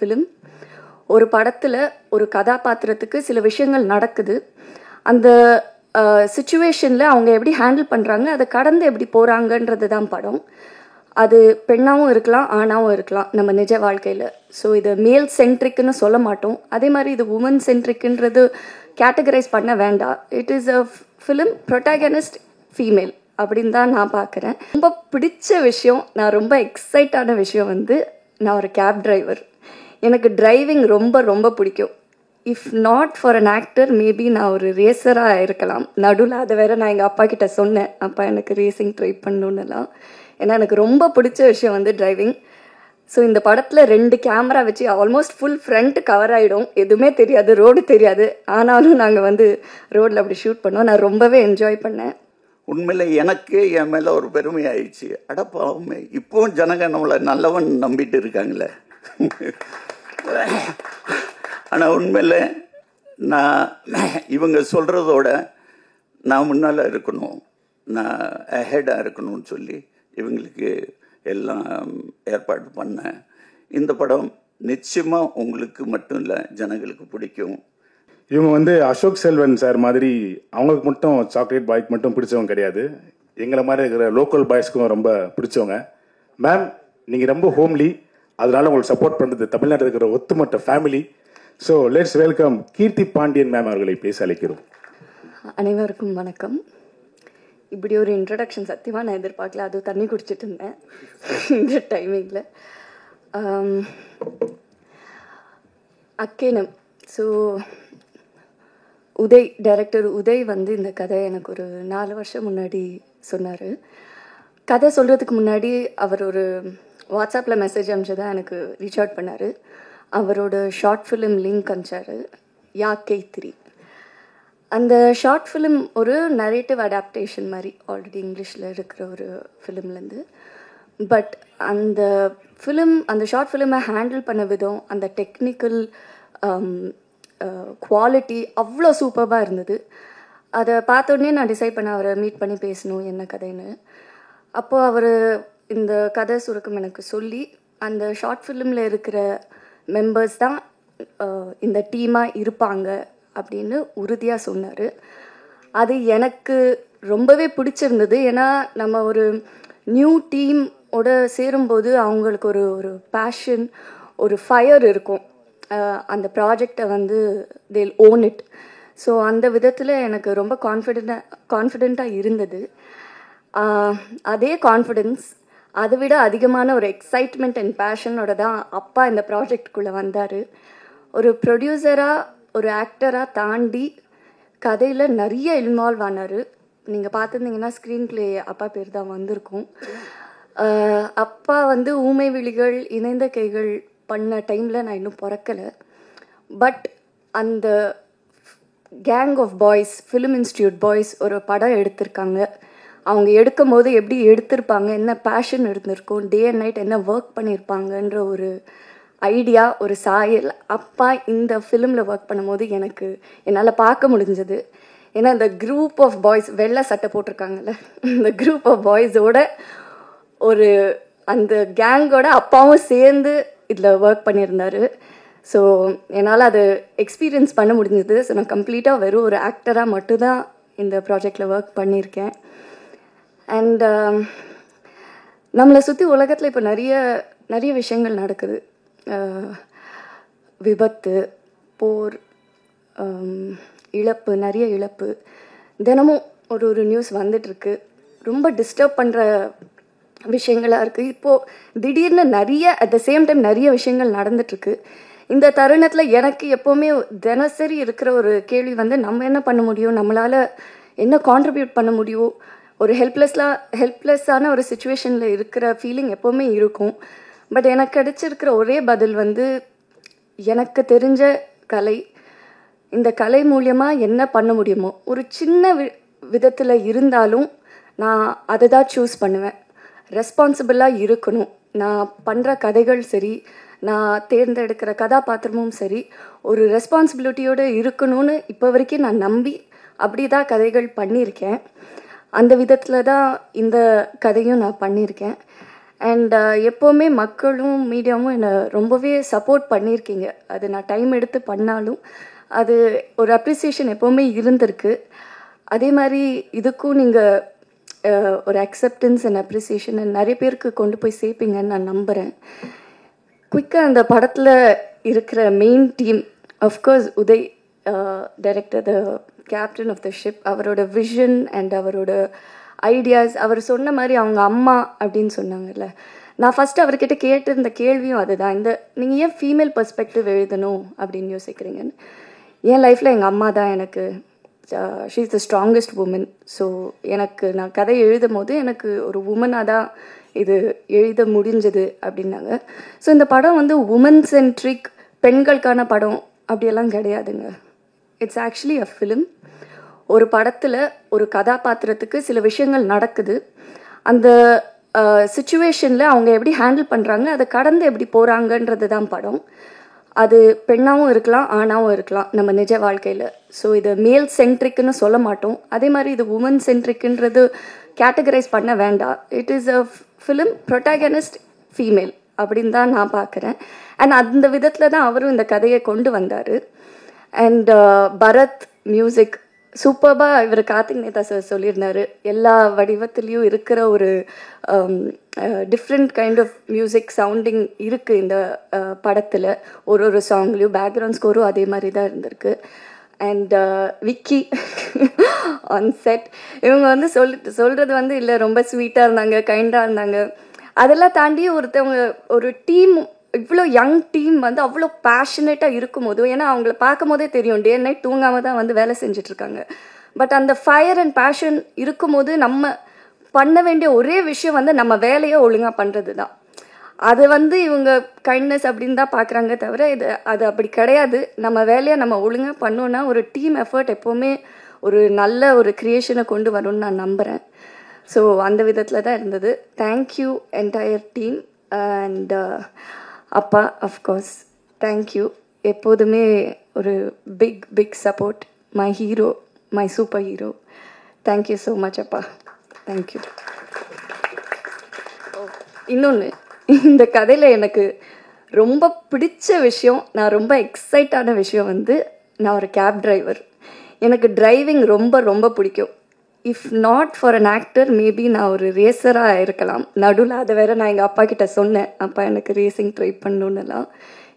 Film. ஒரு படத்தில் ஒரு கதாபாத்திரத்துக்கு சில விஷயங்கள் நடக்குது. அந்த சிச்சுவேஷனில் அவங்க எப்படி ஹேண்டில் பண்ணுறாங்க, அதை கடந்து எப்படி போகிறாங்கன்றது தான் படம். அது பெண்ணாகவும் இருக்கலாம், ஆணாகவும் இருக்கலாம் நம்ம நிஜ வாழ்க்கையில். ஸோ இது மேல் சென்ட்ரிக்குன்னு சொல்ல மாட்டோம். அதே மாதிரி இது உமன் சென்ட்ரிக்குன்றது கேட்டகரைஸ் பண்ண வேண்டாம். It is a film protagonist female அப்படின்னு தான் நான் பார்க்குறேன். ரொம்ப பிடிச்ச விஷயம், நான் ரொம்ப எக்ஸைட்டான விஷயம் நான் ஒரு கேப் டிரைவர். எனக்கு டிரைவிங் ரொம்ப ரொம்ப பிடிக்கும். If not for an actor, maybe நான் ஒரு ரேசராக இருக்கலாம். நடுவில் அதை வேற நான் எங்கள் அப்பா கிட்ட சொன்னேன், அப்பா எனக்கு ரேசிங் ட்ரை பண்ணணுன்னெல்லாம். ஏன்னா எனக்கு ரொம்ப பிடிச்ச விஷயம் டிரைவிங். ஸோ இந்த படத்தில் 2 கேமரா வச்சு ஆல்மோஸ்ட் ஃபுல் ஃப்ரண்ட் கவர் ஆகிடும். எதுவுமே தெரியாது, ரோடு தெரியாது. ஆனாலும் நாங்கள் ரோடில் அப்படி ஷூட் பண்ணோம். நான் ரொம்பவே என்ஜாய் பண்ணேன். உண்மையில எனக்கு என் மேலே ஒரு பெருமை ஆயிடுச்சு. அடப்பாவுமே, இப்போவும் ஜனங்க நம்மளை நல்லவன் நம்பிட்டு இருக்காங்களே. ஆனால் உண்மையில் நான் இவங்க சொல்கிறதோட நான் முன்னால் இருக்கணும், நான் அஹெடாக இருக்கணும்னு சொல்லி இவங்களுக்கு எல்லாம் ஏற்பாடு பண்ணேன். இந்த படம் நிச்சயமாக உங்களுக்கு மட்டும் இல்லை, ஜனங்களுக்கு பிடிக்கும். இவங்க அசோக் செல்வன் சார் மாதிரி அவங்களுக்கு மட்டும் சாக்லேட் பாய்க்கு மட்டும் பிடிச்சவங்க கிடையாது, எங்களை மாதிரி இருக்கிற லோக்கல் பாய்ஸ்க்கும் ரொம்ப பிடிச்சவங்க. மேம், நீங்கள் ரொம்ப ஹோம்லி, அதனால உங்களுக்கு சப்போர்ட் பண்ணுறது தமிழ்நாட்டில் இருக்கிற ஒத்துமொத்த family. So let's welcome Keerthi Pandian ma'am அவர்களை பேச அழைக்கிறோம். அனைவருக்கும் வணக்கம். இப்படி ஒரு இன்ட்ரடக்ஷன் சத்தியமாக நான் எதிர்பார்க்கல. அது தண்ணி குடிச்சிட்டு இருந்தேன் இந்த டைமிங்கில். அக்கேனம். ஸோ உதய், டைரக்டர் உதய் இந்த கதை எனக்கு ஒரு 4 வருஷம் முன்னாடி சொன்னார். கதை சொல்கிறதுக்கு முன்னாடி அவர் ஒரு வாட்ஸ்அப்பில் மெசேஜ் அனுப்பிச்சு தான் எனக்கு ரீச் அவுட் பண்ணார். அவரோட ஷார்ட் ஃபிலிம் லிங்க் அனுப்பிச்சார், யாக்கை 3. அந்த ஷார்ட் ஃபிலிம் ஒரு நரேட்டிவ் அடாப்டேஷன் மாதிரி, ஆல்ரெடி இங்கிலீஷில் இருக்கிற ஒரு ஃபிலிம்லேருந்து. பட் அந்த ஃபிலிம், அந்த ஷார்ட் ஃபிலிமை ஹேண்டில் பண்ண விதம், அந்த டெக்னிக்கல் குவாலிட்டி அவ்வளோ சூப்பராக இருந்தது. அதை பார்த்தோன்னே நான் டிசைட் பண்ண அவரை மீட் பண்ணி பேசணும் என்ன கதைன்னு. அப்போது அவர் இந்த கதை சுருக்கம் எனக்கு சொல்லி, அந்த ஷார்ட் ஃபிலிமில் இருக்கிற மெம்பர்ஸ் தான் இந்த டீமாக இருப்பாங்க அப்படின்னு உறுதியாக சொன்னார். அது எனக்கு ரொம்பவே பிடிச்சிருந்தது. ஏன்னா நம்ம ஒரு நியூ டீமோட சேரும்போது அவங்களுக்கு ஒரு பேஷன், ஒரு ஃபயர் இருக்கும். அந்த ப்ராஜெக்டை they'll own it. ஸோ அந்த விதத்தில் எனக்கு ரொம்ப கான்ஃபிடெண்ட்டாக இருந்தது. அதே கான்ஃபிடென்ஸ், அதை விட அதிகமான ஒரு எக்ஸைட்மெண்ட் அண்ட் பேஷனோட தான் அப்பா இந்த ப்ராஜெக்டுக்குள்ளே வந்தார். ஒரு ப்ரொடியூசராக, ஒரு ஆக்டராக தாண்டி கதையில் நிறைய இன்வால்வ் ஆனார். நீங்கள் பார்த்துருந்தீங்கன்னா ஸ்க்ரீன் ப்ளே அப்பா பேர் தான் வந்திருக்கும். அப்பா ஊமை விழிகள், இணைந்த கைகள் பண்ண டைமில் நான் இன்னும் பிறக்கலை. பட் அந்த gang of boys, film institute boys ஒரு படம் எடுத்திருக்காங்க. அவங்க எடுக்கும் போது எப்படி எடுத்திருப்பாங்க, என்ன பேஷன் இருந்திருக்கும், டே அண்ட் நைட் என்ன ஒர்க் பண்ணியிருப்பாங்கன்ற ஒரு ஐடியா, ஒரு சாயல் அப்பா இந்த ஃபிலிமில் ஒர்க் பண்ணும்போது என்னால் பார்க்க முடிஞ்சது. ஏன்னா இந்த குரூப் ஆஃப் பாய்ஸ், வெள்ளை சட்டை போட்டிருக்காங்கல்ல, இந்த குரூப் ஆஃப் பாய்ஸோட ஒரு அந்த கேங்கோட அப்பாவும் சேர்ந்து இதில் ஒர்க் பண்ணியிருந்தார். ஸோ என்னால் அது எக்ஸ்பீரியன்ஸ் பண்ண முடிஞ்சது. ஸோ நான் கம்ப்ளீட்டாக வெறும் ஒரு ஆக்டராக மட்டும்தான் இந்த ப்ராஜெக்டில் ஒர்க் பண்ணியிருக்கேன். அண்ட் நம்மளை சுற்றி உலகத்தில் இப்போ நிறைய விஷயங்கள் நடக்குது. விபத்து, போர், இழப்பு, நிறைய இழப்பு. தினமும் ஒரு நியூஸ் வந்துட்டுருக்கு. ரொம்ப டிஸ்டர்ப் பண்ணுற விஷயங்களாக இருக்குது. இப்போது திடீர்னு அட் த சேம் டைம் நிறைய விஷயங்கள் நடந்துட்டுருக்கு. இந்த தருணத்தில் எனக்கு எப்போவுமே தினசரி இருக்கிற ஒரு கேள்வி நம்ம என்ன பண்ண முடியும், நம்மளால் என்ன கான்ட்ரிபியூட் பண்ண முடியும். ஒரு ஹெல்ப்லெஸ்ஸான ஒரு சுச்சுவேஷனில் இருக்கிற ஃபீலிங் எப்போவுமே இருக்கும். பட் எனக்கு கிடைச்சிருக்கிற ஒரே பதில் எனக்கு தெரிஞ்ச கலை. இந்த கலை மூலியமாக என்ன பண்ண முடியுமோ, ஒரு சின்ன விதத்தில் இருந்தாலும் நான் அதை தான் சூஸ் பண்ணுவேன். ரெஸ்பான்சிபிளாக இருக்கணும். நான் பண்ணுற கதைகள் சரி, நான் தேர்ந்தெடுக்கிற கதாபாத்திரமும் சரி, ஒரு ரெஸ்பான்சிபிலிட்டியோடு இருக்கணும்னு இப்போ வரைக்கும் நான் நம்பி அப்படி தான் கதைகள் பண்ணியிருக்கேன். அந்த விதத்தில் தான் இந்த கதையும் நான் பண்ணியிருக்கேன். அண்ட் எப்போவுமே மக்களும் மீடியாவும் என்னை ரொம்பவே சப்போர்ட் பண்ணியிருக்கீங்க. அது நான் டைம் எடுத்து பண்ணாலும் அது ஒரு அப்ரிசியேஷன் எப்போவுமே இருந்திருக்கு. அதே மாதிரி இதுக்கும் நீங்கள் ஒரு அக்செப்டன்ஸ் அண்ட் அப்ரிசியேஷன் நிறைய பேருக்கு கொண்டு போய் சேர்ப்பீங்கன்னு நான் நம்புகிறேன். குயிக்காக அந்த படத்தில் இருக்கிற main team, of course Uday director, the captain of the ship, அவரோட விஷன் அண்ட் அவரோட ஐடியாஸ், அவர் சொன்ன மாதிரி அவங்க அம்மா அப்படின்னு சொன்னாங்கல்ல, நான் ஃபஸ்ட்டு அவர்கிட்ட கேட்டிருந்த கேள்வியும் அதுதான். நீங்கள் ஏன் ஃபீமேல் பெர்ஸ்பெக்டிவ் எழுதணும் அப்படின்னு யோசிக்கிறீங்கன்னு. என் லைஃப்பில் எங்கள் அம்மா தான் எனக்கு, she is the strongest woman. So நான் கதை எழுதும் போது எனக்கு ஒரு உமனாக தான் இது எழுத முடிஞ்சது அப்படின்னாங்க. ஸோ இந்த படம் உமன் சென்ட்ரிக், பெண்களுக்கான படம் அப்படியெல்லாம் கிடையாதுங்க. It's actually a film. ஒரு படத்தில் ஒரு கதாபாத்திரத்துக்கு சில விஷயங்கள் நடக்குது, அந்த சிச்சுவேஷனில் அவங்க எப்படி ஹேண்டில் பண்ணுறாங்க, அதை கடந்து எப்படி போகிறாங்கன்றது தான் படம். அது பெண்ணாகவும் இருக்கலாம், ஆணாகவும் இருக்கலாம் நம்ம நிஜ வாழ்க்கையில். ஸோ இது மேல் சென்ட்ரிக்குன்னு சொல்ல மாட்டோம். அதே மாதிரி இது உமன் சென்ட்ரிக்குன்றது கேட்டகரைஸ் பண்ண வேண்டாம். It is a film, protagonist female அப்படின்னு தான் நான் பார்க்குறேன். அண்ட் அந்த விதத்தில் தான் அவரும் இந்த கதையை கொண்டு வந்தார். அண்ட் பரத் மியூசிக் சூப்பர்பாக இவர் கார்த்திக் நேதா சார் சொல்லியிருந்தார். எல்லா வடிவத்துலேயும் இருக்கிற ஒரு different kind of music sounding இருக்குது இந்த படத்தில். ஒரு சாங்லேயும் பேக்ரவுண்ட் ஸ்கோரும் அதே மாதிரி தான் இருந்திருக்கு. அண்ட் விக்கி ஆன் செட், இவங்க சொல்கிறது இல்லை ரொம்ப ஸ்வீட்டாக இருந்தாங்க, கைண்டாக இருந்தாங்க. அதெல்லாம் தாண்டி ஒருத்தவங்க ஒரு டீம், இவ்வளோ யங் டீம் அவ்வளோ பேஷனேட்டாக இருக்கும் போது, ஏன்னா அவங்கள பார்க்கும் போதே தெரியும் டே நைட் தூங்காமல் தான் வேலை செஞ்சிட்ருக்காங்க. பட் அந்த ஃபயர் அண்ட் பேஷன் இருக்கும் போது நம்ம பண்ண வேண்டிய ஒரே விஷயம் நம்ம வேலையை ஒழுங்காக பண்ணுறது தான். அது இவங்க கைண்ட்னஸ் அப்படின்னு தான் பார்க்குறாங்க தவிர அது அப்படி கிடையாது. நம்ம வேலையை நம்ம ஒழுங்காக பண்ணோன்னா ஒரு டீம் எஃபர்ட் எப்போவுமே ஒரு நல்ல ஒரு க்ரியேஷனை கொண்டு வரும்னு நான் நம்புகிறேன். ஸோ அந்த விதத்தில் தான் இருந்தது. Thank you entire team. அண்ட் அப்பா, அஃப்கோர்ஸ் தேங்க்யூ. எப்போதுமே ஒரு big support. My hero, my super hero. Thank you so much அப்பா, தேங்க்யூ. இன்னொன்று, இந்த கதையில் எனக்கு ரொம்ப பிடிச்ச விஷயம், நான் ரொம்ப எக்ஸைட்டான விஷயம் நான் ஒரு கேப் டிரைவர். எனக்கு டிரைவிங் ரொம்ப ரொம்ப பிடிக்கும். If not for an actor, maybe நான் ஒரு ரேசராக இருக்கலாம். நடுவில் அதை வேற நான் எங்கள் அப்பா கிட்ட சொன்னேன், அப்பா எனக்கு ரேசிங் ட்ரை பண்ணணுன்னெல்லாம்.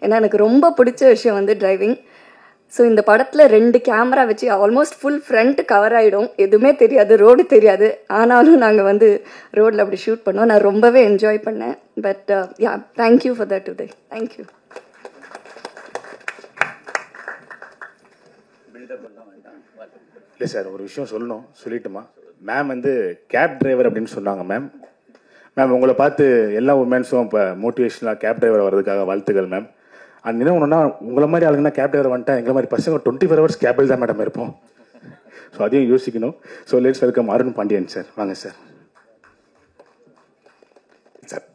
ஏன்னா எனக்கு ரொம்ப பிடிச்ச விஷயம் டிரைவிங். ஸோ இந்த படத்தில் 2 கேமரா வச்சு ஆல்மோஸ்ட் ஃபுல் ஃப்ரண்ட் கவர் ஆகிடும், எதுவுமே தெரியாது, ரோடு தெரியாது. ஆனாலும் நாங்கள் ரோடில் அப்படி ஷூட் பண்ணோம். நான் ரொம்பவே என்ஜாய் பண்ணேன். But yeah, thank you for that today. Thank you. இல்லை சார், ஒரு விஷயம் சொல்லணும், சொல்லிட்டுமா? மேம் கேப் டிரைவர் அப்படின்னு சொன்னாங்க. மேம் உங்களை பார்த்து எல்லா உமன்ஸும் இப்போ மோட்டிவேஷனாக கேப் டிரைவர் வர்றதுக்காக வாழ்த்துக்கள் மேம். அண்ட் என்ன ஒன்றுனா, உங்களை மாதிரி ஆளுங்கன்னா கேப் டிரைவர் வந்துட்டா எங்களை மாதிரி பசங்க 24 hours கேபில் தான் மேடம் இருப்போம். ஸோ அதையும் யோசிக்கணும். So let's welcome Arun Pandian sir. வாங்க சார். சார்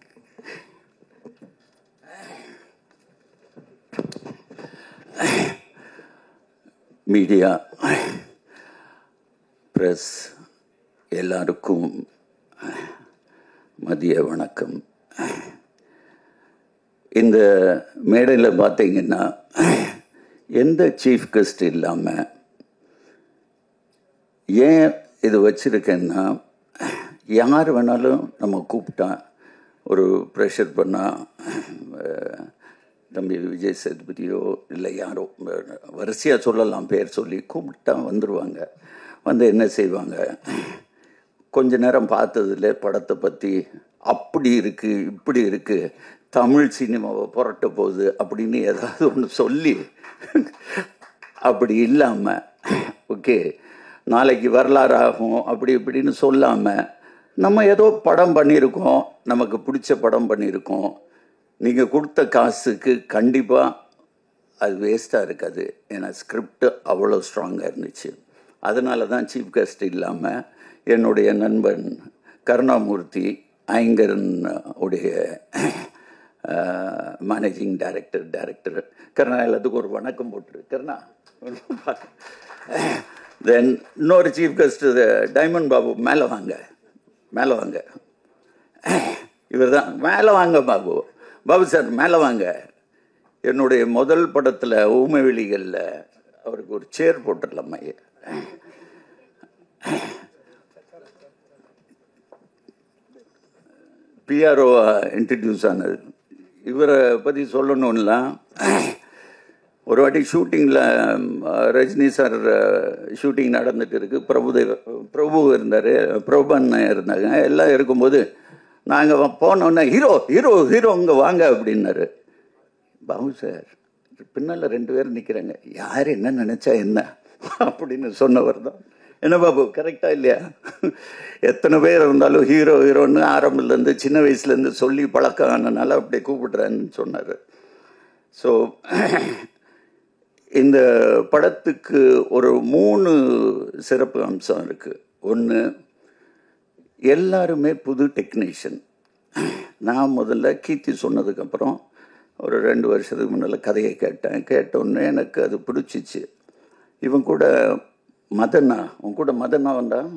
மீடியா, ப்ரெஸ் எல்லாருக்கும் மதிய வணக்கம். இந்த மேடையில் பார்த்தீங்கன்னா எந்த சீஃப் கெஸ்ட் இல்லாமல் ஏன் இது வச்சுருக்கேன்னா, யார் வேணாலும் நம்ம கூப்பிட்டா ஒரு ப்ரெஷர் பண்ணால் தம்பி விஜய் சேதுபதியோ இல்லை யாரோ வரிசையாக சொல்லலாம், பேர் சொல்லி கூப்பிட்டா வந்துடுவாங்க. என்ன செய்வாங்க, கொஞ்ச நேரம் பார்த்ததில்ல படத்தை பற்றி அப்படி இருக்குது இப்படி இருக்குது, தமிழ் சினிமாவை புரட்ட போகுது அப்படின்னு ஏதாவது ஒன்று சொல்லி, அப்படி இல்லாமல் ஓகே நாளைக்கு வரலாறு ஆகும் அப்படி இப்படின்னு சொல்லாமல், நம்ம ஏதோ படம் பண்ணியிருக்கோம், நமக்கு பிடிச்ச படம் பண்ணியிருக்கோம், நீங்கள் கொடுத்த காசுக்கு கண்டிப்பாக அது வேஸ்ட்டாக இருக்காது. ஏன்னா ஸ்கிரிப்ட் அவ்வளோ ஸ்ட்ராங்காக இருந்துச்சு. அதனால தான் சீஃப் கெஸ்ட் இல்லாமல் என்னுடைய நண்பன் கருணாமூர்த்தி, ஐங்கரன் உடைய மேனேஜிங் டைரக்டர் கருணா, எல்லாத்துக்கும் ஒரு வணக்கம் போட்டுரு கருணா. தென் இன்னொரு சீஃப் கெஸ்ட் டைமண்ட் பாபு, மேலே வாங்க. இவர் தான். மேலே வாங்க பாபு, பாபு சார் மேலே வாங்க. என்னுடைய முதல் படத்தில் ஊமை வெளிகளில் அவருக்கு ஒரு சேர் போட்டுடலாம் ஐயா. பிஆர்ஓ இன்ட்ரடியூஸ் ஆனது. இவரை பற்றி சொல்லணும்னா, ஒரு வாட்டி ஷூட்டிங்கில் ரஜினி சார் ஷூட்டிங் நடந்துட்டு இருக்கு. பிரபு இருந்தார், பிரபுண்ணா இருந்தாங்க. எல்லாம் இருக்கும்போது நாங்கள் போனோன்னே ஹீரோ ஹீரோ ஹீரோ இங்கே வாங்க அப்படின்னாரு. பாபு சார் பின்னால் 2 பேர் நிற்கிறாங்க, யார் என்ன நினச்சா என்ன அப்படின்னு சொன்னவர் தான். என்ன பாபு கரெக்டா இல்லையா? எத்தனை பேர் இருந்தாலும் ஹீரோ ஹீரோன்னு ஆரம்பத்துலேருந்து சின்ன வயசுலேருந்து சொல்லி பழக்கம் ஆனனால அப்படி கூப்பிடுறேன்னு சொன்னார். ஸோ இந்த படத்துக்கு ஒரு 3 சிறப்பு அம்சம் இருக்குது. ஒன்று, எல்லாருமே புது டெக்னீஷியன். நான் முதல்ல கீர்த்தி சொன்னதுக்கப்புறம் ஒரு 2 வருஷத்துக்கு முன்னால் கதையை கேட்டோன்னே எனக்கு அது பிடிச்சிச்சு. இவன் கூட மதனா, உன் கூட மதனா வந்தான்,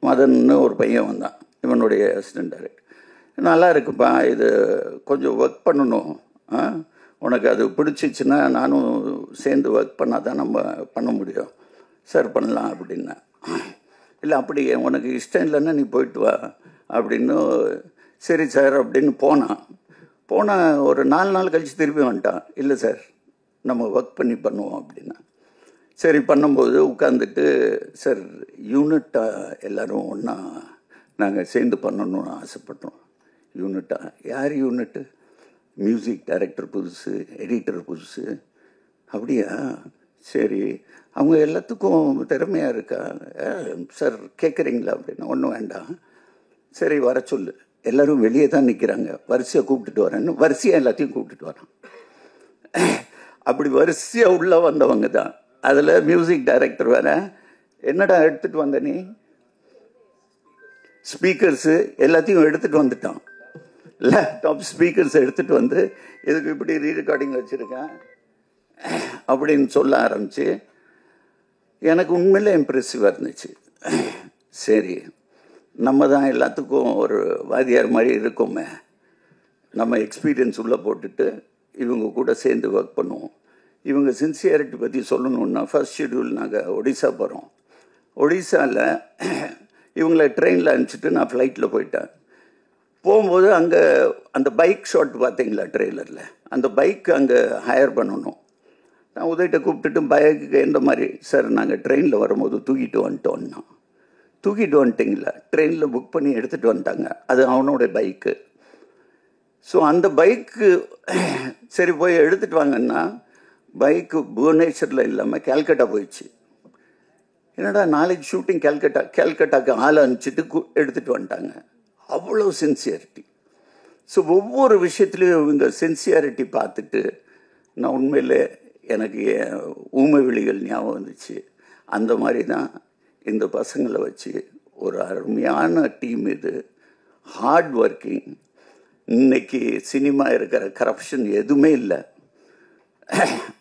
மதன்னு ஒரு பையன் வந்தான், இவனுடைய அசிஸ்டன்ட் டைரக்டர். நல்லா இருக்குப்பா, இது கொஞ்சம் ஒர்க் பண்ணணும், உனக்கு அது பிடிச்சிச்சுன்னா நானும் சேர்ந்து ஒர்க் பண்ணால் தான் நம்ம பண்ண முடியும். சார் பண்ணலாம் அப்படின்னா, இல்லை அப்படி உனக்கு இஷ்டம் இல்லைன்னா நீ போயிட்டு வா அப்படின்னு. சரி சார் அப்படின்னு போனால் ஒரு 4 நாள் கழித்து திருப்பி வந்துட்டான். இல்லை சார் நம்ம ஒர்க் பண்ணி பண்ணுவோம் அப்படின்னா. சரி பண்ணும்போது உட்காந்துட்டு, சார் யூனிட்டாக எல்லோரும் ஒன்றா நாங்கள் சேர்ந்து பண்ணணும்னு ஆசைப்பட்டோம். யூனிட்டாக? யார் யூனிட்டு? மியூசிக் டைரக்டர் புதுசு, எடிட்டர் புதுசு. அப்படியா? சரி, அவங்க எல்லாத்துக்கும் திறமையாக இருக்கா? சார் கேட்குறீங்களா அப்படின்னா, ஒன்றும் வேண்டாம், சரி வர சொல்லு. எல்லோரும் வெளியே தான் நிற்கிறாங்க, வரிசையாக கூப்பிட்டுட்டு வரேன்னு வரிசையாக எல்லாத்தையும் கூப்பிட்டுட்டு வரான். அப்படி வரிசையாக உள்ளே வந்தவங்க தான். அதில் மியூசிக் டைரக்டர் வேற, என்னடா எடுத்துகிட்டு வந்த நீ? ஸ்பீக்கர்ஸு எல்லாத்தையும் எடுத்துகிட்டு வந்துட்டான். லேப்டாப் ஸ்பீக்கர்ஸ் எடுத்துகிட்டு வந்து, இதுக்கு இப்படி ரீரெக்கார்டிங் வச்சுருக்கேன் அப்படின்னு சொல்ல ஆரம்பிச்சு எனக்கு உண்மையிலே இம்ப்ரெசிவாக இருந்துச்சு. சரி, நம்ம தான் எல்லாத்துக்கும் ஒரு வாத்தியார் மாதிரி இருக்கோமே, நம்ம எக்ஸ்பீரியன்ஸ் உள்ளே போட்டுட்டு இவங்க கூட சேர்ந்து ஒர்க் பண்ணுவோம். இவங்க சின்சியாரிட்டி பற்றி சொல்லணுன்னா, ஃபர்ஸ்ட் ஷெட்யூல் நாங்கள் ஒடிசா போகிறோம். ஒடிசாவில் இவங்களை ட்ரெயினில் அனுப்பிச்சிட்டு நான் ஃப்ளைட்டில் போயிட்டேன். போகும்போது அங்கே அந்த பைக் ஷாட் பார்த்தீங்களா ட்ரெய்லரில், அந்த பைக் அங்கே ஹையர் பண்ணணும். நான் உதவிட்ட கூப்பிட்டுட்டு பைக்கு எந்த மாதிரி? சார் நாங்கள் ட்ரெயினில் வரும்போது தூக்கிட்டு வந்துட்டோன்னா. தூக்கிட்டு வந்துட்டிங்களா? ட்ரெயினில் புக் பண்ணி எடுத்துகிட்டு வந்துட்டாங்க, அது அவனோட பைக்கு. ஸோ அந்த பைக்கு சரி போய் எடுத்துகிட்டு வாங்கன்னா, பைக்கு புவனேஸ்வரில் இல்லாமல் கேல்கட்டா போயிடுச்சு. என்னடா நாளைக்கு ஷூட்டிங் கேல்கட்டாக்கு ஆள் அனுப்பிச்சிட்டு எடுத்துகிட்டு வந்துட்டாங்க. அவ்வளோ சின்சியாரிட்டி. ஸோ ஒவ்வொரு விஷயத்துலையும் இவங்க சின்சியாரிட்டி பார்த்துட்டு நான் உண்மையில் எனக்கு ஊமை விழிகள் ஞாபகம் வந்துச்சு. அந்த மாதிரி தான் இந்த பசங்களை வச்சு ஒரு அருமையான டீம் இது. Hard working. இன்னைக்கு சினிமா இருக்கிற கரப்ஷன் எதுவுமே இல்லை.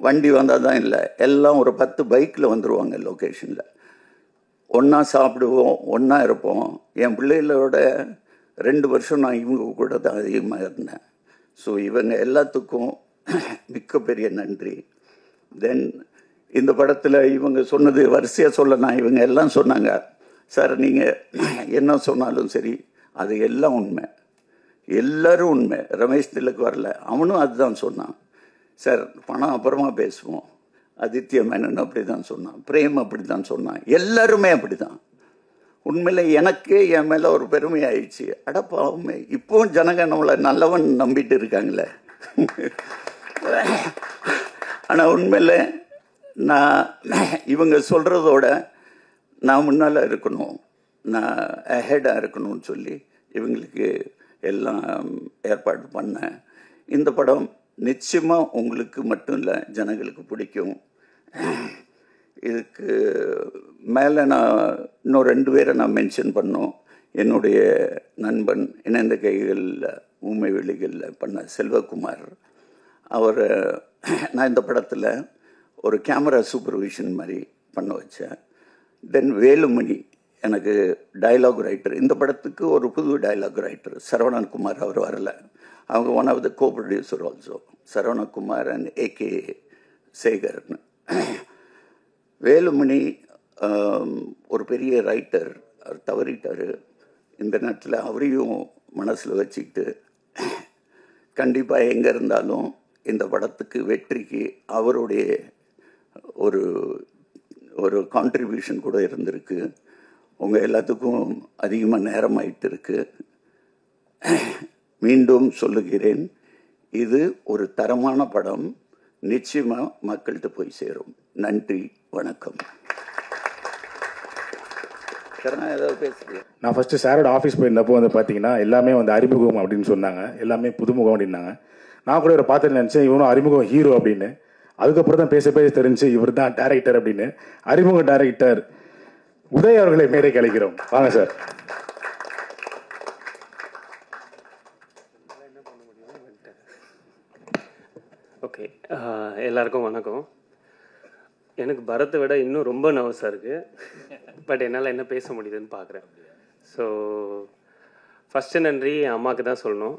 வண்டி வந்தால் தான் இல்லை, எல்லாம் ஒரு 10 பைக்கில் வந்துடுவாங்க லொக்கேஷனில். ஒன்றா சாப்பிடுவோம், ஒன்றா இருப்போம். என் பிள்ளைகளோட 2 வருஷம் நான் இவங்க கூட தான் அதிகமாக இருந்தேன். ஸோ இவங்க எல்லாத்துக்கும் மிக்க பெரிய நன்றி. தென் இந்த படத்தில் இவங்க சொன்னது வரிசையாக சொல்லலாம். இவங்க எல்லாம் சொன்னாங்க, சார் நீங்கள் என்ன சொன்னாலும் சரி அது எல்லாம் உண்மை, எல்லாரும் உண்மை. ரமேஷ் திலக் வரல, அவனும் அதுதான் சொன்னான். சார் பணம் அப்புறமா பேசுவோம். ஆதித்ய மேனன் அப்படி தான் சொன்னான், பிரேம் அப்படி தான் சொன்னான், எல்லாருமே அப்படி தான். உண்மையில் எனக்கே என் மேலே ஒரு பெருமை ஆயிடுச்சு. அடப்பாவுமே இப்போவும் ஜனங்க நம்மளை நல்லவன் நம்பிட்டு இருக்காங்களே. ஆனால் உண்மையில் நான் இவங்க சொல்கிறதோட நான் முன்னால் இருக்கணும், நான் அஹெடாக இருக்கணும்னு சொல்லி இவங்களுக்கு எல்லாம் ஏற்பாடு பண்ணேன். இந்த படம் நிச்சயமாக உங்களுக்கு மட்டும் இல்லை, ஜனங்களுக்கு பிடிக்கும். இதுக்கு மேலே நான் இன்னும் 2 பேரை நான் மென்ஷன் பண்ணோம். என்னுடைய நண்பன் இணைந்த கைகளில் ஊமை வெளிகளில் பண்ண செல்வகுமார், அவரை நான் இந்த படத்தில் ஒரு கேமரா சூப்பர்விஷன் மாதிரி பண்ண வச்சேன். தென் வேலுமணி, எனக்கு டயலாக் ரைட்டர், இந்த படத்துக்கு ஒரு புது டயலாக் ரைட்டர் சரவணகுமார், அவர் வரல. அவங்க one of the co producer also, Saravanakumar and AK சேகர்னு. வேலுமணி ஒரு பெரிய ரைட்டர், அவர் தவறிட்டார். இந்த நேரத்தில் அவரையும் மனசில் வச்சுக்கிட்டு கண்டிப்பாக எங்கே இருந்தாலும் இந்த படத்துக்கு வெற்றிக்கு அவருடைய ஒரு ஒரு கான்ட்ரிபியூஷன் கூட இருந்திருக்கு. உங்கள் எல்லாத்துக்கும் அதிகமாக நேரம் ஆயிட்டு இருக்கு. மீண்டும் சொல்லுகிறேன், இது ஒரு தரமான படம், நிச்சயமாக மக்கள்கிட்ட போய் சேரும். நன்றி, வணக்கம். ஏதாவது பேசுகிறேன். நான் ஃபஸ்ட்டு சாரோட ஆஃபீஸ் போயிருந்தப்போ வந்து பார்த்தீங்கன்னா எல்லாமே வந்து அறிமுகம் அப்படின்னு சொன்னாங்க, எல்லாமே புதுமுகம் அப்படின்னாங்க. நான் கூட இவரை பார்த்துட்டு நினச்சேன் இவனும் அறிமுகம் ஹீரோ அப்படின்னு. அதுக்கப்புறம் தான் பேச தெரிஞ்சு இவர் தான் டேரக்டர் அப்படின்னு. அறிமுக டேரக்டர் உதய் அவர்களை மேடைக்கு அழைக்கிறோம். வாங்க சார். ஓகே, எல்லாருக்கும் வணக்கம். எனக்கு பரத்தை விட இன்னும் ரொம்ப நர்வஸாக இருக்குது. பட் என்னால் என்ன பேச முடியுதுன்னு பார்க்குறேன். ஸோ ஃபஸ்ட்டு நன்றி என் அம்மாவுக்கு தான் சொல்லணும்.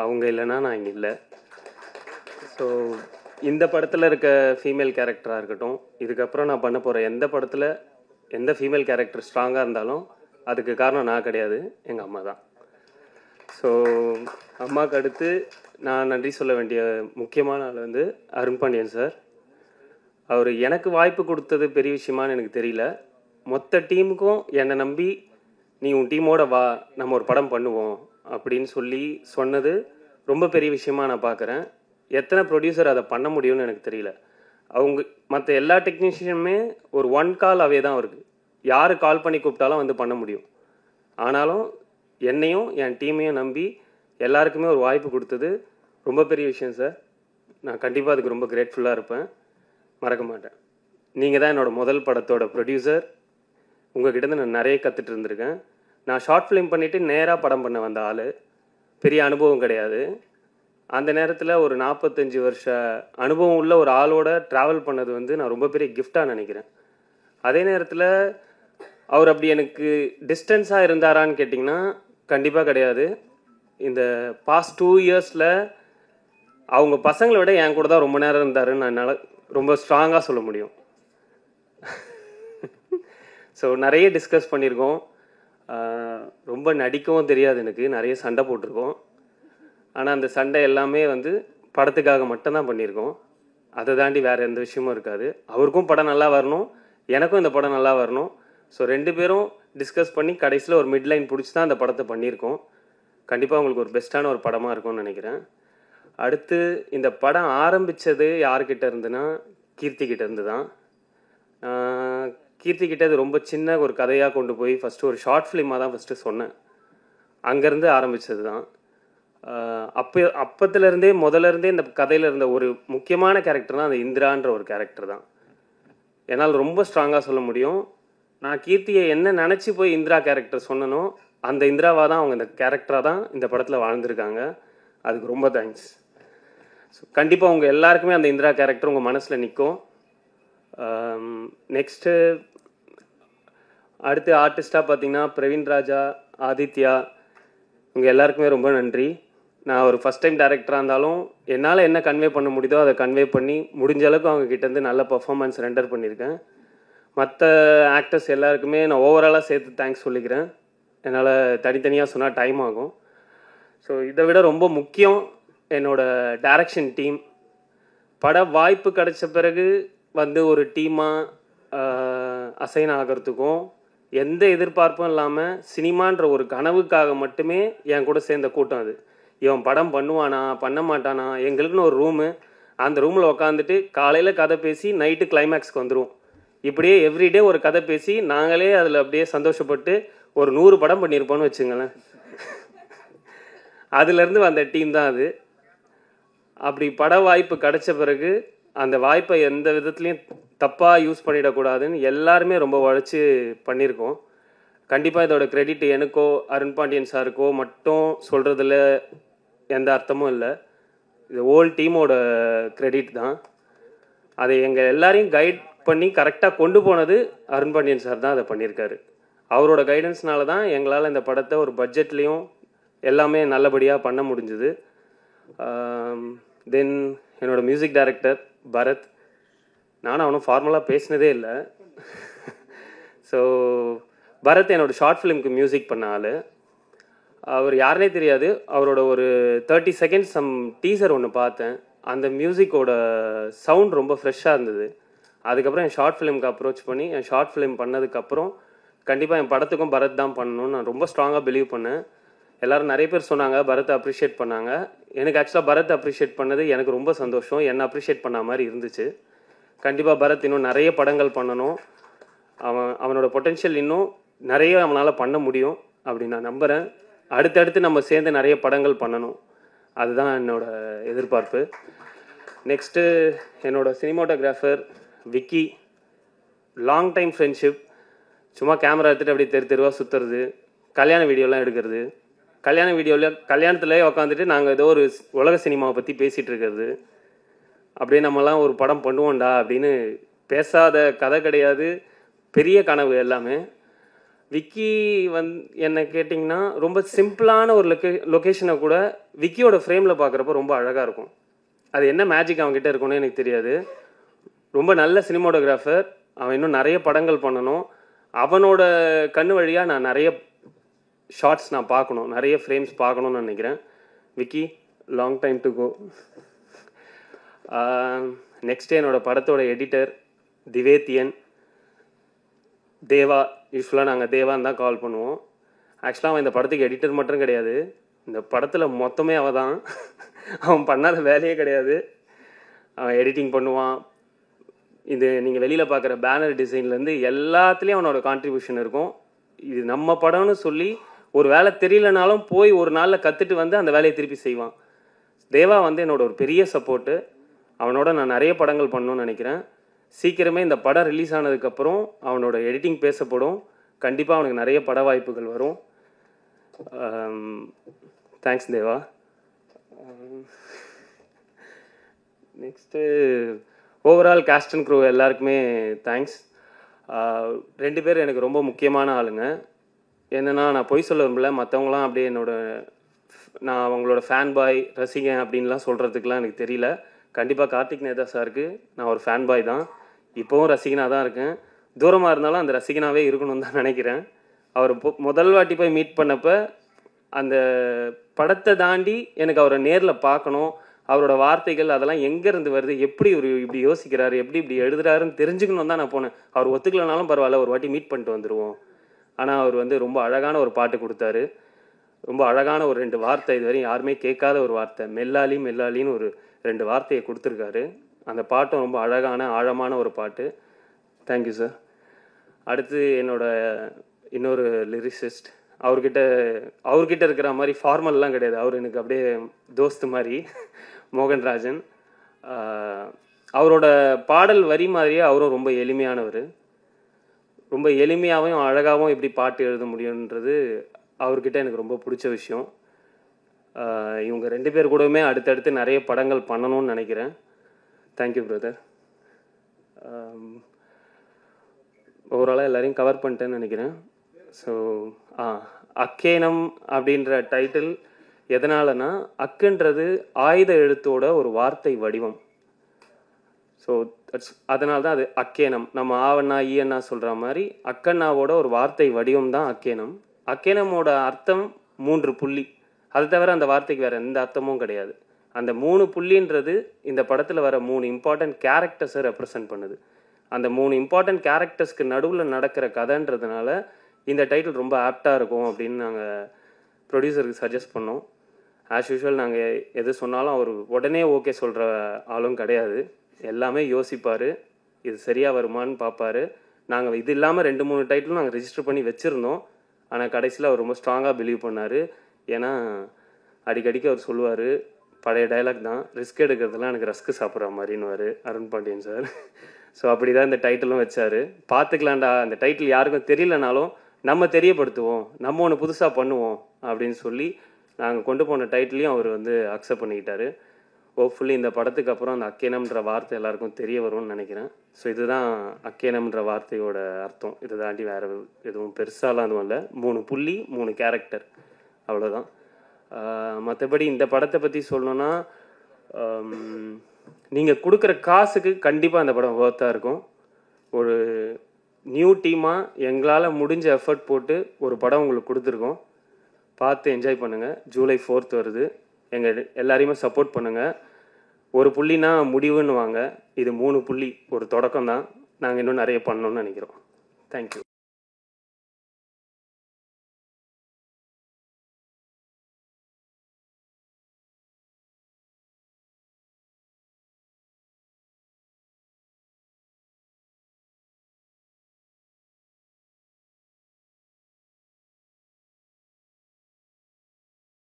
அவங்க இல்லைன்னா நான் இங்கே இல்லை. ஸோ இந்த படத்தில் இருக்க ஃபீமேல் கேரக்டராக இருக்கட்டும், இதுக்கப்புறம் நான் பண்ண போகிற எந்த படத்தில் எந்த ஃபீமேல் கேரக்டர் ஸ்ட்ராங்காக இருந்தாலும் அதுக்கு காரணம் நான் கிடையாது, எங்கள் அம்மா தான். ஸோ அம்மாவுக்கு அடுத்து நான் நன்றி சொல்ல வேண்டிய முக்கியமான ஆள் வந்து அருண் பாண்டியன் சார். அவர் எனக்கு வாய்ப்பு கொடுத்தது பெரிய விஷயமானு எனக்கு தெரியல. மொத்த டீமுக்கும் என்னை நம்பி நீ உன் டீமோட வா, நம்ம ஒரு படம் பண்ணுவோம் அப்படின்னு சொல்லி சொன்னது ரொம்ப பெரிய விஷயமா நான் பார்க்குறேன். எத்தனை ப்ரொடியூசர் அதை பண்ண முடியும்னு எனக்கு தெரியல. அவங்க மற்ற எல்லா டெக்னீஷியனுமே ஒரு ஒன் கால் அவே தான் இருக்குது. யார் கால் பண்ணி கூப்பிட்டாலும் வந்து பண்ண முடியும். ஆனாலும் என்னையும் என் டீமையும் நம்பி எல்லாருக்குமே ஒரு வாய்ப்பு கொடுத்தது ரொம்ப பெரிய விஷயம் சார். நான் கண்டிப்பாக அதுக்கு ரொம்ப கிரேட்ஃபுல்லாக இருப்பேன், மறக்க மாட்டேன். நீங்கள் தான் என்னோடய முதல் படத்தோட ப்ரொடியூசர். உங்கள்கிட்ட நான் நிறைய கற்றுட்டு இருந்திருக்கேன். நான் ஷார்ட் ஃபிலிம் பண்ணிவிட்டு நேராக படம் பண்ண வந்த ஆள், பெரிய அனுபவம் கிடையாது. அந்த நேரத்தில் ஒரு 45 வருஷ அனுபவம் உள்ள ஒரு ஆளோட ட்ராவல் பண்ணது வந்து நான் ரொம்ப பெரிய கிஃப்டாக நினைக்கிறேன். அதே நேரத்தில் அவர் அப்படி எனக்கு டிஸ்டன்ஸாக இருந்தாரான்னு கேட்டிங்கன்னா கண்டிப்பாக கிடையாது. இந்த பாஸ்ட் 2 இயர்ஸில் அவங்க பசங்களை விட என் கூட தான் ரொம்ப நேரம் இருந்தாருன்னு நான் என்னால் ரொம்ப ஸ்ட்ராங்காக சொல்ல முடியும். ஸோ நிறைய டிஸ்கஸ் பண்ணியிருக்கோம். ரொம்ப நடிக்கவும் தெரியாது எனக்கு, நிறைய சண்டை போட்டிருக்கோம். ஆனால் அந்த சண்டை எல்லாமே வந்து படத்துக்காக மட்டும்தான் பண்ணியிருக்கோம். அதை தாண்டி வேறு எந்த விஷயமும் இருக்காது. அவருக்கும் படம் நல்லா வரணும், எனக்கும் இந்த படம் நல்லா வரணும். ஸோ 2 பேரும் டிஸ்கஸ் பண்ணி கடைசியில் ஒரு மிட்லைன் பிடிச்சி தான் அந்த படத்தை பண்ணியிருக்கோம். கண்டிப்பாக உங்களுக்கு ஒரு பெஸ்ட்டான ஒரு படமாக இருக்கும்னு நினைக்கிறேன். அடுத்து இந்த படம் ஆரம்பித்தது யார்கிட்ட இருந்துன்னா கீர்த்திக்கிட்ட இருந்து தான். கீர்த்திக்கிட்ட இது ரொம்ப சின்ன ஒரு கதையாக கொண்டு போய் ஃபஸ்ட்டு ஒரு ஷார்ட் ஃபிலிமாக தான் ஃபஸ்ட்டு சொன்னேன். அங்கேருந்து ஆரம்பித்தது தான். அப்பத்துலேருந்தே முதல்லேருந்தே இந்த கதையில் இருந்த ஒரு முக்கியமான கேரக்டர் தான் அந்த இந்திரான்ற ஒரு கேரக்டர் தான். என்னால் ரொம்ப ஸ்ட்ராங்காக சொல்ல முடியும். நான் கீர்த்தியை என்ன நினச்சி போய் இந்திரா கேரக்டர் சொன்னனோ அந்த இந்திராவாக தான் அவங்க இந்த கேரக்டராக தான் இந்த படத்தில் வாழ்ந்துருக்காங்க. அதுக்கு ரொம்ப தேங்க்ஸ். ஸோ கண்டிப்பாக உங்கள் எல்லாருக்குமே அந்த இந்திரா கேரக்டர் உங்கள் மனசில் நிற்கும். நெக்ஸ்ட்டு அடுத்து ஆர்டிஸ்டாக பார்த்தீங்கன்னா பிரவீன் ராஜா, ஆதித்யா, உங்கள் எல்லாருக்குமே ரொம்ப நன்றி. நான் ஒரு ஃபஸ்ட் டைம் டைரக்டராக இருந்தாலும் என்னால் என்ன கன்வே பண்ண முடியுதோ அதை கன்வே பண்ணி முடிஞ்ச அளவுக்கு அவங்க கிட்டேருந்து நல்ல பர்ஃபார்மன்ஸ் ரெண்டர் பண்ணியிருக்கேன். மற்ற ஆக்டர்ஸ் எல்லாருக்குமே நான் ஓவராலாக சேர்த்து தேங்க்ஸ் சொல்லிக்கிறேன். என்னால் தனித்தனியாக சொன்னால் டைம் ஆகும். ஸோ இதை விட ரொம்ப முக்கியம் என்னோடய டைரக்ஷன் டீம். பட வாய்ப்பு கிடைச்ச பிறகு வந்து ஒரு டீமாக அசைன் ஆகிறதுக்கும் எந்த எதிர்பார்ப்பும் இல்லாமல் சினிமான்ற ஒரு கனவுக்காக மட்டுமே என் கூட சேர்ந்த கூட்டம் அது. இவன் படம் பண்ணுவானா பண்ண மாட்டானா, எங்களுக்குன்னு ஒரு ரூமு, அந்த ரூமில் உக்காந்துட்டு காலையில் கதை பேசி நைட்டு கிளைமேக்ஸ்க்கு வந்துடுவோம். இப்படியே எவ்ரிடே ஒரு கதை பேசி நாங்களே அதில் அப்படியே சந்தோஷப்பட்டு ஒரு 100 படம் பண்ணியிருப்போன்னு வச்சுங்களேன். அதுலேருந்து வந்த டீம் தான் அது. அப்படி பட வாய்ப்பு கிடைச்ச பிறகு அந்த வாய்ப்பை எந்த விதத்துலையும் தப்பாக யூஸ் பண்ணிடக்கூடாதுன்னு எல்லாருமே ரொம்ப உழைச்சி பண்ணியிருக்கோம். கண்டிப்பாக இதோட கிரெடிட் எனக்கோ அருண் பாண்டியன் சாருக்கோ மட்டும் சொல்கிறதுல எந்த அர்த்தமும் இல்லை. இது ஹோல் டீமோட கிரெடிட் தான். அதை எங்கள் எல்லாரையும் கைட் பண்ணி கரெக்டாக கொண்டு போனது அருண் பாண்டியன் சார் தான் அதை பண்ணியிருக்காரு. அவரோட கைடன்ஸ்னால தான் எங்களால் இந்த படத்தை ஒரு பட்ஜெட்லேயும் எல்லாமே நல்லபடியாக பண்ண முடிஞ்சுது. தென் என்னோடய மியூசிக் டைரக்டர் பரத், நானும் அவனும் ஃபார்மலாக பேசினதே இல்லை. ஸோ பரத் என்னோடய ஷார்ட் ஃபிலிம்க்கு மியூசிக் பண்ண ஆள். அவர் யாருனே தெரியாது. அவரோட ஒரு 30 செகண்ட்ஸ் டீசர் ஒன்று பார்த்தேன். அந்த மியூசிக்கோட சவுண்ட் ரொம்ப ஃப்ரெஷ்ஷாக இருந்தது. அதுக்கப்புறம் என் ஷார்ட் ஃபிலிம்க்கு அப்ரோச் பண்ணி என் ஷார்ட் ஃபிலிம் பண்ணதுக்கப்புறம் கண்டிப்பாக என் படத்துக்கும் பரத் தான் பண்ணணும்னு நான் ரொம்ப ஸ்ட்ராங்காக பிலீவ் பண்ணேன். எல்லோரும் நிறைய பேர் சொன்னாங்க, பரத்தை அப்ரிஷியேட் பண்ணாங்க. எனக்கு ஆக்சுவலாக பரத்தை அப்ரிஷியேட் பண்ணது எனக்கு ரொம்ப சந்தோஷம். என்னை அப்ரிஷியேட் பண்ண மாதிரி இருந்துச்சு. கண்டிப்பாக பரத் இன்னும் நிறைய படங்கள் பண்ணணும். அவனோட பொட்டென்ஷியல் இன்னும் நிறைய அவனால் பண்ண முடியும் அப்படின்னு நான் நம்புகிறேன். அடுத்தடுத்து நம்ம சேர்ந்து நிறைய படங்கள் பண்ணணும், அதுதான் என்னோட எதிர்பார்ப்பு. நெக்ஸ்ட்டு என்னோட cinematographer Vicky. Long time friendship. சும்மா கேமரா எடுத்துகிட்டு அப்படியே தெருவாக சுற்றுறது, கல்யாண வீடியோலாம் எடுக்கிறது, கல்யாணத்துலேயே உட்காந்துட்டு நாங்கள் ஏதோ ஒரு உலக சினிமாவை பற்றி பேசிகிட்டு இருக்கிறது, அப்படியே நம்மலாம் ஒரு படம் பண்ணுவோண்டா அப்படின்னு பேசாத கதை கிடையாது, பெரிய கனவு எல்லாமே. விக்கி என்னை கேட்டிங்கன்னா ரொம்ப சிம்பிளான ஒரு லொக்கேஷனை கூட விக்கியோட ஃப்ரேமில் பார்க்குறப்ப ரொம்ப அழகாக இருக்கும். அது என்ன மேஜிக் அவங்ககிட்ட இருக்குன்னு எனக்கு தெரியாது. ரொம்ப நல்ல சினிமாட்டோகிராஃபர். அவன் இன்னும் நிறைய படங்கள் பண்ணணும். அவனோட கண்ணு வழியாக நான் நிறைய ஷார்ட்ஸ் நான் பார்க்கணும், நிறைய ஃப்ரேம்ஸ் பார்க்கணுன்னு நினைக்கிறேன். Vicky, long time to go. Next என்னோடய படத்தோட எடிட்டர் திவேத்தியன். தேவா. யூஸ்வலாக நாங்கள் தேவான்னு தான் கால் பண்ணுவோம். ஆக்சுவலாக அவன் இந்த படத்துக்கு எடிட்டர் மட்டும் கிடையாது, இந்த படத்தில் மொத்தமே அவன் தான். அவன் பண்ணாத வேலையே கிடையாது. அவன் எடிட்டிங் பண்ணுவான். இது நீங்கள் வெளியில் பார்க்குற பேனர் டிசைன்லேருந்து எல்லாத்துலேயும் அவனோட கான்ட்ரிபியூஷன் இருக்கும். இது நம்ம படம்னு சொல்லி ஒரு வேலை தெரியலனாலும் போய் ஒரு நாளில் கற்றுட்டு வந்து அந்த வேலையை திருப்பி செய்வான். தேவா என்னோட ஒரு பெரிய சப்போர்ட்டு. அவனோட நான் நிறைய படங்கள் பண்ணணும்னு நினைக்கிறேன். சீக்கிரமே இந்த படம் ரிலீஸ் ஆனதுக்கப்புறம் அவனோட எடிட்டிங் பேசப்படும். கண்டிப்பாக அவனுக்கு நிறைய பட வாய்ப்புகள் வரும். Thanks Deva. Next overall cast and crew எல்லாருக்குமே தேங்க்ஸ். 2 பேர் எனக்கு ரொம்ப முக்கியமான ஆளுங்க. என்னென்னா, நான் பொய் சொல்ல விரும்பல, மற்றவங்களாம் அப்படியே நான் அவங்களோட ஃபேன் பாய் ரசிகன் அப்படின்லாம் சொல்கிறதுக்கெலாம் எனக்கு தெரியல. கண்டிப்பாக கார்த்திக் நேதா சாருக்கு நான் ஒரு ஃபேன் பாய் தான். இப்போவும் ரசிகனாக தான் இருக்கேன். தூரமாக இருந்தாலும் அந்த ரசிகனாகவே இருக்கணும்னு தான் நினைக்கிறேன். அவர் முதல் வாட்டி போய் மீட் பண்ணப்போ அந்த படத்தை தாண்டி எனக்கு அவரை நேரில் பார்க்கணும், அவரோட வார்த்தைகள் அதெல்லாம் எங்கேருந்து வருது, எப்படி ஒரு இப்படி யோசிக்கிறாரு, எப்படி இப்படி எழுதுறாருன்னு தெரிஞ்சுக்கணும் தான் நான் போனேன். அவர் ஒத்துக்கலனாலும் பரவாயில்ல, ஒரு வாட்டி மீட் பண்ணிட்டு வந்துடுவோம். ஆனால் அவர் ரொம்ப அழகான ஒரு பாட்டு கொடுத்தாரு. ரொம்ப அழகான ஒரு 2 வார்த்தை, இதுவரையும் யாருமே கேட்காத ஒரு வார்த்தை, மெல்லாலி மெல்லாலின்னு ஒரு 2 வார்த்தையை கொடுத்துருக்காரு. அந்த பாட்டும் ரொம்ப அழகான ஆழமான ஒரு பாட்டு. Thank you sir. அடுத்து என்னோட இன்னொரு லிரிசிஸ்ட். அவர்கிட்ட இருக்கிற மாதிரி ஃபார்மல்லாம் கிடையாது. அவர் எனக்கு அப்படியே தோஸ்து மாதிரி. மோகன்ராஜன். அவரோட பாடல் வரி மாதிரியே அவரும் ரொம்ப எளிமையானவர். ரொம்ப எளிமையாகவும் அழகாகவும் எப்படி பாட்டு எழுத முடியுன்றது அவர்கிட்ட எனக்கு ரொம்ப பிடிச்ச விஷயம். இவங்க 2 பேர் கூடவுமே அடுத்தடுத்து நிறைய படங்கள் பண்ணணும்னு நினைக்கிறேன். Thank you brother. ஓவராலாக எல்லாரையும் கவர் பண்ணிட்டேன்னு நினைக்கிறேன். ஸோ அக்கேனம் அப்படின்ற டைட்டில் எதனாலனா, அக்குன்றது ஆயுத எழுத்தோட ஒரு வார்த்தை வடிவம். ஸோ அதனால தான் அது அக்கேனம். நம்ம ஆவண்ணா ஈயண்ணா சொல்கிற மாதிரி அக்கண்ணாவோட ஒரு வார்த்தை வடிவம் தான் அக்கேனம். அக்கேனமோட அர்த்தம் 3 புள்ளி. அது தவிர அந்த வார்த்தைக்கு வேறு எந்த அர்த்தமும் கிடையாது. அந்த 3 புள்ளின்றது இந்த படத்தில் வர 3 இம்பார்ட்டன்ட் கேரக்டர்ஸை ரெப்ரசன்ட் பண்ணுது. அந்த 3 இம்பார்ட்டன்ட் கேரக்டர்ஸ்க்கு நடுவில் நடக்கிற கதைன்றதுனால இந்த டைட்டில் ரொம்ப ஆப்டாக இருக்கும் அப்படின்னு நாங்கள் ப்ரொடியூசருக்கு சஜஸ்ட் பண்ணோம். ஆஸ் யூஷுவல் நாங்கள் எது சொன்னாலும் அவர் உடனே ஓகே சொல்கிற ஆளும் கிடையாது. எல்லாமே யோசிப்பார், இது சரியாக வருமானு பார்ப்பார். நாங்கள் இது இல்லாமல் 2-3 டைட்டிலும் நாங்கள் ரெஜிஸ்டர் பண்ணி வச்சுருந்தோம். ஆனால் கடைசியில் அவர் ரொம்ப ஸ்ட்ராங்காக பிலீவ் பண்ணார். ஏன்னா அடிக்கடிக்கு அவர் சொல்லுவார், பழைய டைலாக் தான், ரிஸ்க் எடுக்கிறதுலாம் எனக்கு ரஸ்க்கு சாப்பிட்ற மாதிரின்னு அருண் பாண்டியன் சார். ஸோ அப்படி தான் இந்த டைட்டிலும் வச்சார். பார்த்துக்கலாண்டா, அந்த டைட்டில் யாருக்கும் தெரியலனாலும் நம்ம தெரியப்படுத்துவோம், நம்ம ஒன்று புதுசாக பண்ணுவோம் அப்படின்னு சொல்லி நாங்கள் கொண்டு போன டைட்டிலையும் அவர் அக்செப்ட் பண்ணிக்கிட்டாரு. ஹோப்ஃபுல்லி இந்த படத்துக்கு அப்புறம் அந்த அக்கேனம்ன்ற வார்த்தை எல்லாருக்கும் தெரிய வரும்னு நினைக்கிறேன். ஸோ இதுதான் அக்கேனம்ன்ற வார்த்தையோட அர்த்தம். இதை தாண்டி வேறு எதுவும் பெருசாலாம் எதுவும் இல்லை. 3 புள்ளி 3 கேரக்டர், அவ்வளோதான். மற்றபடி இந்த படத்தை பற்றி சொல்லணுன்னா, நீங்கள் கொடுக்குற காசுக்கு கண்டிப்பாக அந்த படம் ஒர்த்தாக இருக்கும். ஒரு நியூ டீமாக எங்களால் முடிஞ்ச எஃபர்ட் போட்டு ஒரு படம் உங்களுக்கு கொடுத்துருக்கோம். பார்த்து என்ஜாய் பண்ணுங்கள். ஜூலை 4th வருது. எங்கள் எல்லாரையுமே சப்போர்ட் பண்ணுங்கள். 1 புள்ளினா முடிவுன்னு வாங்க. இது 3 புள்ளி, ஒரு தொடக்கம் தான். நாங்கள் இன்னும் நிறைய பண்ணணும்னு நினைக்கிறோம். தேங்க்யூ.